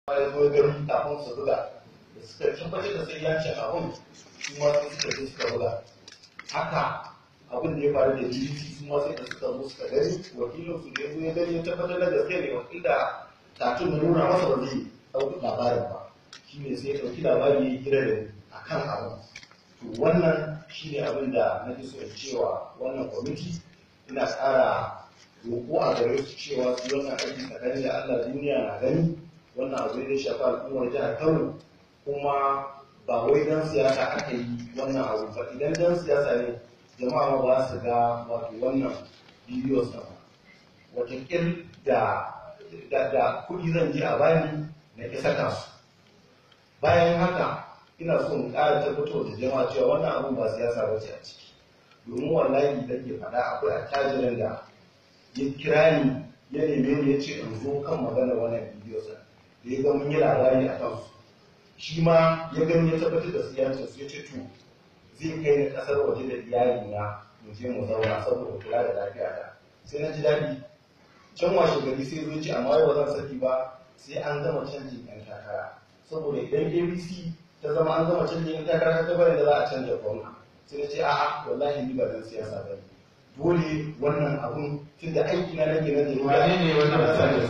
ya zo garin kafin su buga da suka tabbatar da sai yancin abin su ma sai suka je suka buga haka abin da ya faru da BBC su ma sai da suka zo suka gani wakilin su da ya zo ya gani ya tabbatar da gaske ne wakila tatun da nuna masa ba zai ɗauki labarin ba shi ne sai ya ɗauki labari ya yi hira da a kan abin to wannan shi ne abin da na fi so cewa wannan kwamiti ina ƙara roƙo a gare su cewa su wannan aiki tsakanin da Allah duniya na gani wannan abu da shafa al'ummar jihar Kano kuma ba wai dan siyasa aka yi wannan abu ba idan dan siyasa ne jama'a ma ba su ga wato wannan videos na watakil da kuɗi zan je a bani na isa kasu bayan haka ina so in ƙara tabbatar da jama'a cewa wannan abu ba siyasa ba ce a ciki domin wallahi da ke faɗa akwai attajirin da ya kira ni ya neme ni ya ce in zo kan magana wannan bidiyo sa da ya ga mun yi labari a kansu shi ma ya gani ya tabbatar da siyancin su ya ce to zai kai ni kasar waje da iyali na mu je mu zauna saboda kula da lafiya ta sai na ji daɗi can washe gari sai zo ce amma yau ba zan saki ba sai an gama canjin yan takara saboda idan ABC ta zama an gama canjin yan takara ta bari da za a canja gwamna sai na ce a'a wallahi ni ba dan siyasa ba dole wannan abun tun da aiki na nake na jini wane ne wannan misali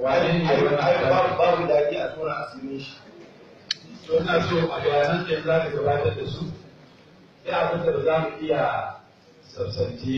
wane ne wannan babu daɗi a tsoron asirin shi to ina so a bayanan da za ka gabatar da su ya abin da za mu iya sabsanti